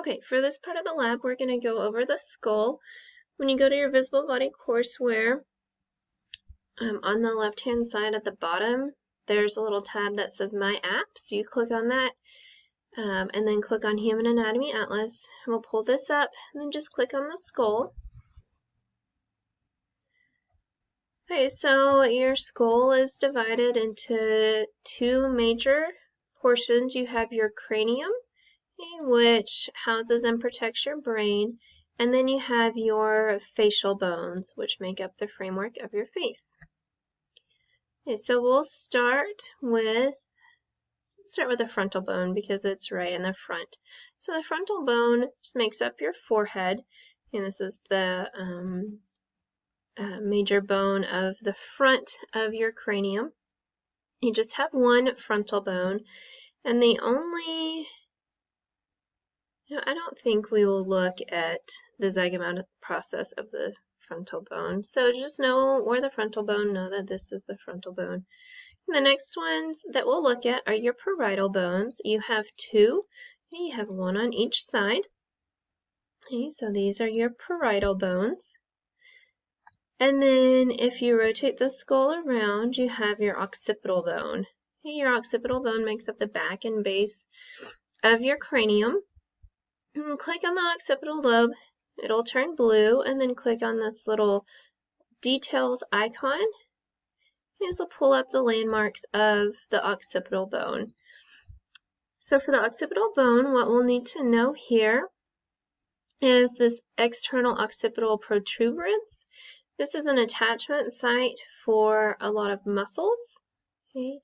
Okay, for this part of the lab, we're going to go over the skull. When you go to your visible body courseware, on the left-hand side at the bottom, there's a little tab that says My Apps. You click on that, and then click on Human Anatomy Atlas. We'll pull this up, and then just click on the skull. Okay, so your skull is divided into two major portions. You have your cranium, which houses and protects your brain, and then you have your facial bones, which make up the framework of your face. Okay, so we'll start with the frontal bone because it's right in the front. So the frontal bone just makes up your forehead, and this is the major bone of the front of your cranium. You just have one frontal bone, and the only I don't think we will look at the zygomatic process of the frontal bone. So just know where the frontal bone, know that this is the frontal bone. And the next ones that we'll look at are your parietal bones. You have two. You have one on each side. Okay, so these are your parietal bones. And then if you rotate the skull around, you have your occipital bone. Okay, your occipital bone makes up the back and base of your cranium. Click on the occipital lobe, it'll turn blue, and then click on this little details icon. This will pull up the landmarks of the occipital bone. So for the occipital bone, what we'll need to know here is this external occipital protuberance. This is an attachment site for a lot of muscles. Okay.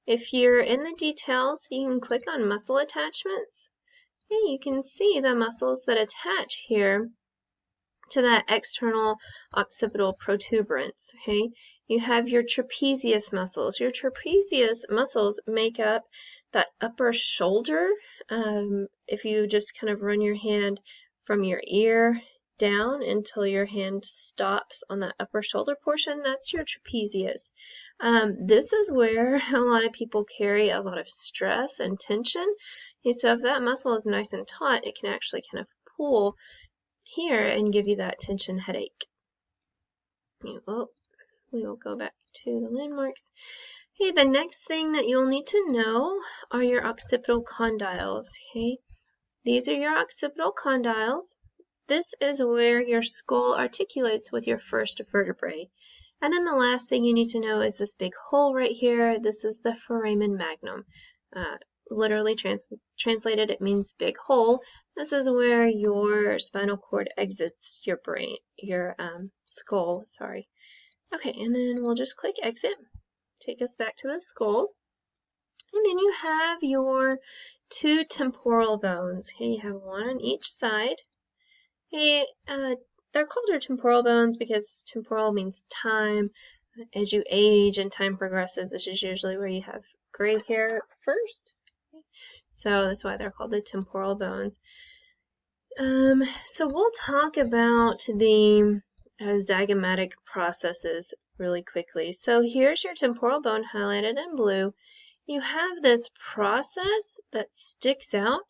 If you're in the details, you can click on muscle attachments. You can see the muscles that attach here to that external occipital protuberance. Okay, you have your trapezius muscles. Your trapezius muscles make up that upper shoulder. If you just kind of run your hand from your ear down until your hand stops on that upper shoulder portion, that's your trapezius. This is where a lot of people carry a lot of stress and tension. So if that muscle is nice and taut, it can actually kind of pull here and give you that tension headache. Oh, we will go back to the landmarks. Okay, the next thing that you'll need to know are your occipital condyles. Okay, these are your occipital condyles. This is where your skull articulates with your first vertebrae. And then the last thing you need to know is this big hole right here. This is the foramen magnum. Literally translated, it means big hole. This is where your spinal cord exits your brain, your skull, sorry. Okay, and then we'll just click exit. Take us back to the skull. And then you have your two temporal bones. Okay, you have one on each side. Okay, they're called your temporal bones because temporal means time. As you age and time progresses, this is usually where you have gray hair first. So that's why they're called the temporal bones. So we'll talk about the zygomatic processes really quickly. So here's your temporal bone highlighted in blue. You have this process that sticks out.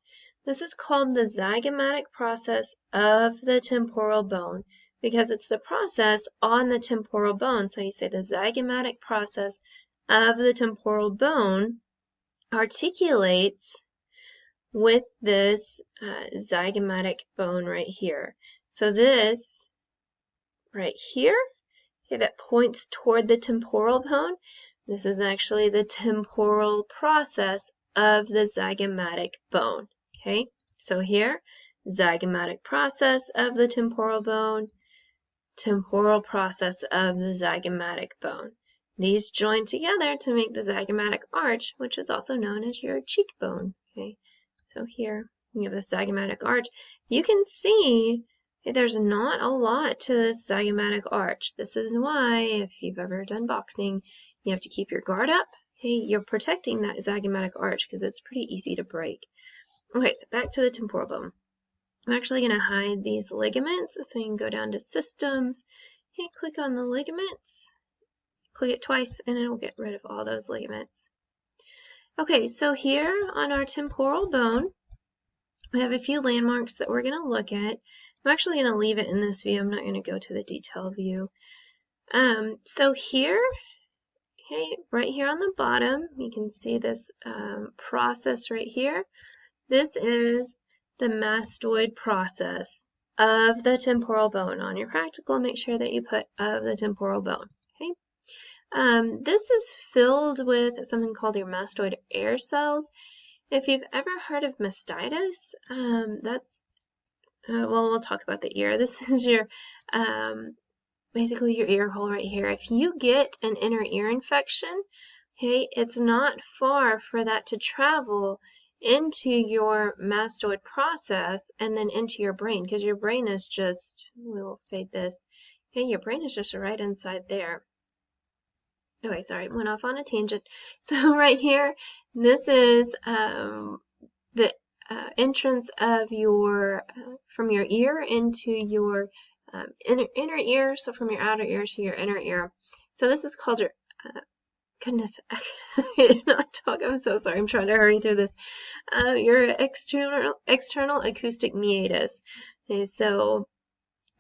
This is called the zygomatic process of the temporal bone because it's the process on the temporal bone. So you say the zygomatic process of the temporal bone articulates with this zygomatic bone right here. So this right here, okay, that points toward the temporal bone, this is actually the temporal process of the zygomatic bone. Okay, so here, zygomatic process of the temporal bone, temporal process of the zygomatic bone. These join together to make the zygomatic arch, which is also known as your cheekbone. Okay. So here you have the zygomatic arch. You can see there's not a lot to this zygomatic arch. This is why, if you've ever done boxing, you have to keep your guard up. Okay, you're protecting that zygomatic arch because it's pretty easy to break. Okay, so back to the temporal bone. I'm actually going to hide these ligaments, so you can go down to Systems. Okay, click on the ligaments. Click it twice, and it'll get rid of all those ligaments. Okay, so here on our temporal bone, We have a few landmarks that we're going to look at. I'm actually going to leave it in this view. I'm not going to go to the detail view. So here, okay, right here on the bottom, you can see this process right here. This is the mastoid process of the temporal bone. On your practical, make sure that you put of the temporal bone. Okay. This is filled with something called your mastoid air cells. If you've ever heard of mastitis, that's well, we'll talk about the ear. This is your basically your ear hole right here. If you get an inner ear infection, okay, it's not far for that to travel into your mastoid process and then into your brain, because your brain is just, we'll fade this, okay, your brain is just right inside there. Okay, sorry, went off on a tangent. So right here, this is the entrance of your, from your ear into your inner ear, so from your outer ear to your inner ear. So this is called your, goodness, I cannot talk, I'm so sorry, I'm trying to hurry through this. Your external acoustic meatus. Okay, so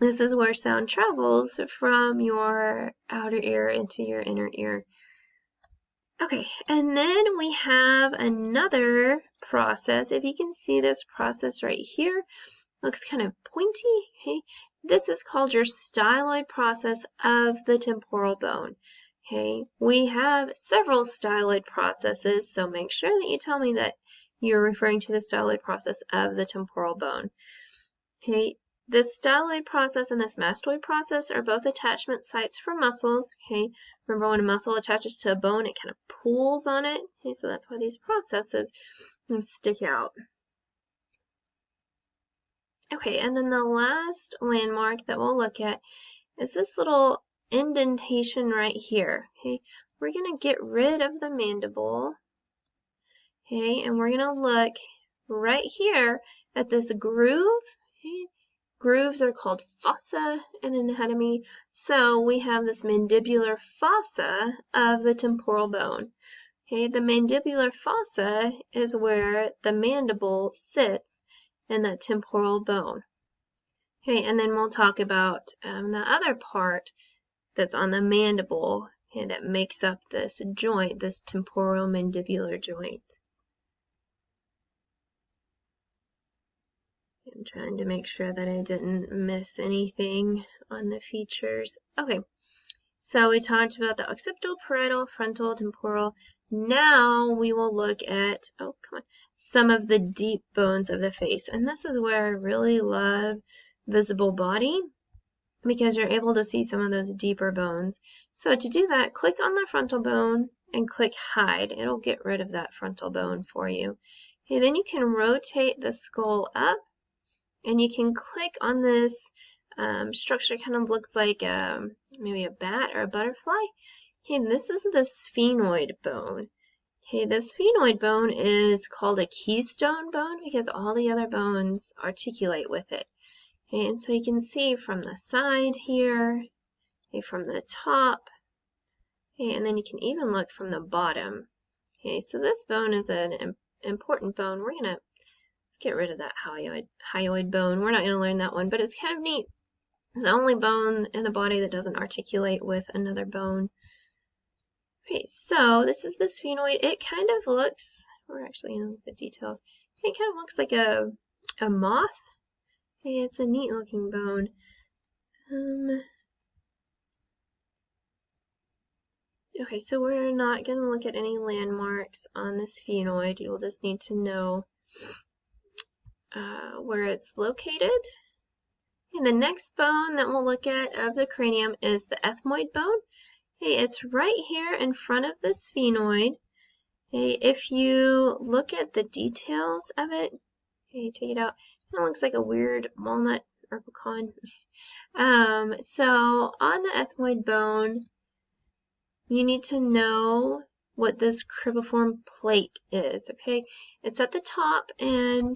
this is where sound travels from your outer ear into your inner ear. Okay, and then we have another process. If you can see this process right here, looks kind of pointy. Okay, this is called your styloid process of the temporal bone. Okay, we have several styloid processes, so make sure that you tell me that you're referring to the styloid process of the temporal bone. Okay, this styloid process and this mastoid process are both attachment sites for muscles. Okay, remember when a muscle attaches to a bone, it kind of pulls on it. Okay, so that's why these processes stick out. Okay, and then the last landmark that we'll look at is this little indentation right here. Okay, we're going to get rid of the mandible. Okay, and we're going to look right here at this groove. Okay, grooves are called fossa in anatomy. So we have this mandibular fossa of the temporal bone. Okay, the mandibular fossa is where the mandible sits in that temporal bone. Okay, and then we'll talk about the other part that's on the mandible, okay, that makes up this joint, this temporal mandibular joint. I'm trying to make sure that I didn't miss anything on the features. Okay, so we talked about the occipital, parietal, frontal, temporal. Now we will look at, oh, come on, some of the deep bones of the face. And this is where I really love visible body, because you're able to see some of those deeper bones. So to do that, click on the frontal bone and click hide. It'll get rid of that frontal bone for you. Okay, then you can rotate the skull up, and you can click on this structure, kind of looks like maybe a bat or a butterfly. Okay, this is the sphenoid bone. Okay, the sphenoid bone is called a keystone bone because all the other bones articulate with it. Okay, and so you can see from the side here, okay, from the top, okay, and then you can even look from the bottom. Okay, so this bone is an important bone. We're gonna, let's get rid of that hyoid bone. We're not gonna learn that one, but it's kind of neat. It's the only bone in the body that doesn't articulate with another bone. Okay, so this is the sphenoid. It kind of looks, we're actually in the details, it kind of looks like a moth. Okay, it's a neat looking bone. Okay, so we're not going to look at any landmarks on the sphenoid. You'll just need to know where it's located. And the next bone that we'll look at of the cranium is the ethmoid bone. Okay, it's right here in front of the sphenoid. Okay, if you look at the details of it, okay, take it out. It looks like a weird walnut or pecan. So on the ethmoid bone, you need to know what this cribriform plate is. Okay, it's at the top, and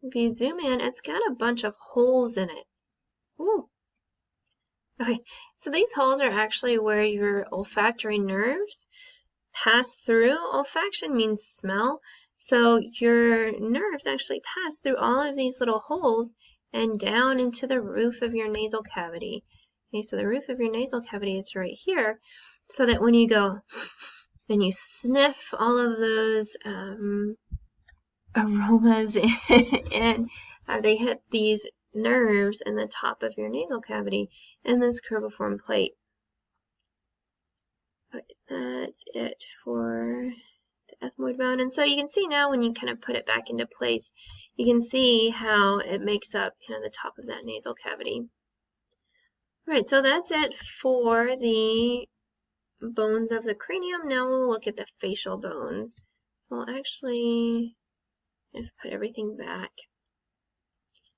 if you zoom in, it's got a bunch of holes in it. Ooh. Okay, so these holes are actually where your olfactory nerves pass through. Olfaction means smell. So your nerves actually pass through all of these little holes and down into the roof of your nasal cavity. Okay, so the roof of your nasal cavity is right here, so that when you go and you sniff all of those aromas and they hit these nerves in the top of your nasal cavity and this curviform plate. But that's it for the ethmoid bone. And so you can see now when you kind of put it back into place, you can see how it makes up kind of the top of that nasal cavity. All right, so that's it for the bones of the cranium. Now we'll look at the facial bones. So I'll actually just put everything back.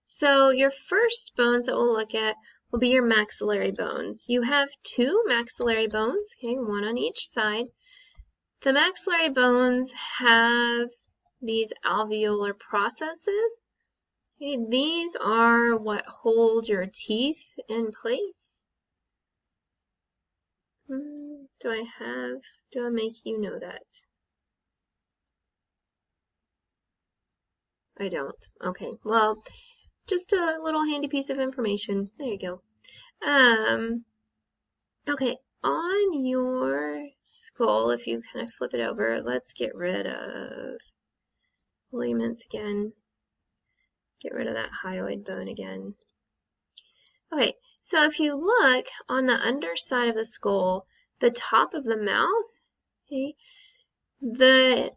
So your first bones that we'll look at will be your maxillary bones. You have two maxillary bones, okay, one on each side. The maxillary bones have these alveolar processes. Okay, these are what hold your teeth in place. Do I make you know that? I don't. Okay, well, just a little handy piece of information. There you go. Okay, on your skull, if you kind of flip it over, let's get rid of ligaments again. Get rid of that hyoid bone again. Okay, so if you look on the underside of the skull, the top of the mouth, okay, the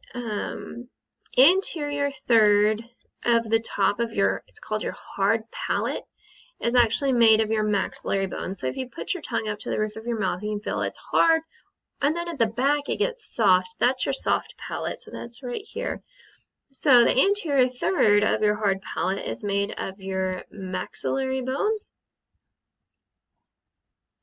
anterior third of the top of your, it's called your hard palate, is actually made of your maxillary bone. So if you put your tongue up to the roof of your mouth, you can feel it's hard, and then at the back it gets soft. That's your soft palate, so that's right here. So the anterior third of your hard palate is made of your maxillary bones.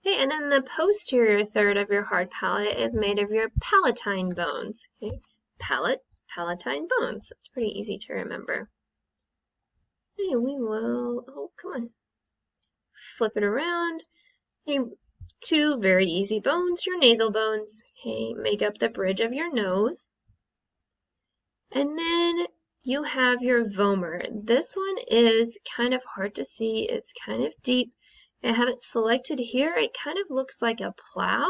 Okay, and then the posterior third of your hard palate is made of your palatine bones. Okay, palate, palatine bones. That's pretty easy to remember. Okay, we will, oh, come on. Flip it around. Okay, two very easy bones, your nasal bones. Okay, make up the bridge of your nose. And then you have your vomer. This one is kind of hard to see. It's kind of deep. I have it selected here. It kind of looks like a plow,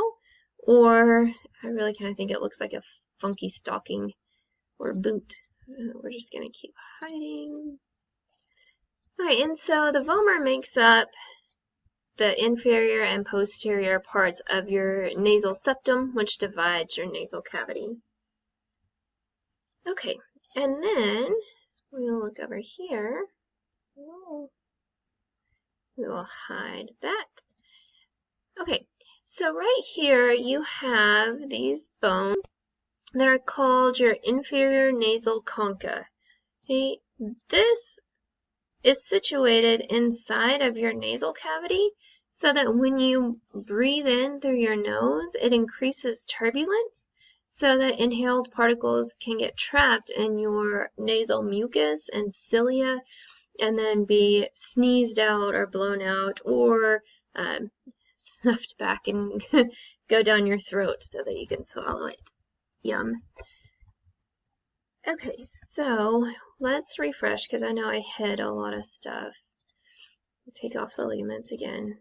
or I really kind of think it looks like a funky stocking or boot. We're just going to keep hiding. Okay, and so the vomer makes up the inferior and posterior parts of your nasal septum, which divides your nasal cavity. Okay, and then we'll look over here. Whoa. We will hide that. Okay, so right here you have these bones that are called your inferior nasal concha. Okay, this is situated inside of your nasal cavity so that when you breathe in through your nose, it increases turbulence so that inhaled particles can get trapped in your nasal mucus and cilia and then be sneezed out or blown out or snuffed back and go down your throat so that you can swallow it. Yum. Okay, so let's refresh because I know I hid a lot of stuff. Take off the ligaments again.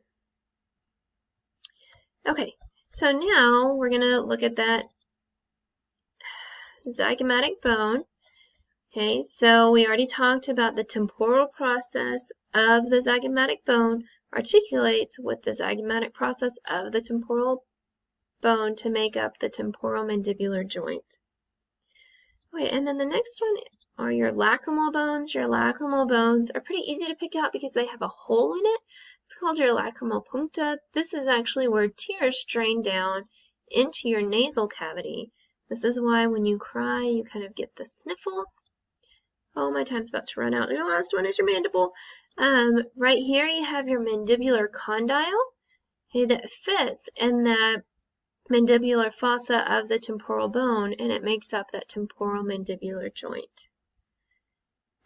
Okay, so now we're going to look at that zygomatic bone. Okay, so we already talked about the temporal process of the zygomatic bone articulates with the zygomatic process of the temporal bone to make up the temporal mandibular joint. Okay, and then the next one are your lacrimal bones. Your lacrimal bones are pretty easy to pick out because they have a hole in it. It's called your lacrimal puncta. This is actually where tears drain down into your nasal cavity. This is why when you cry, you kind of get the sniffles. Oh, my time's about to run out. Your last one is your mandible. Right here you have your mandibular condyle, okay, that fits in the mandibular fossa of the temporal bone, and it makes up that temporal mandibular joint.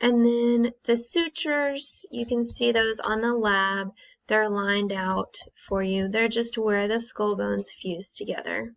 And then the sutures, you can see those on the lab. They're lined out for you. They're just where the skull bones fuse together.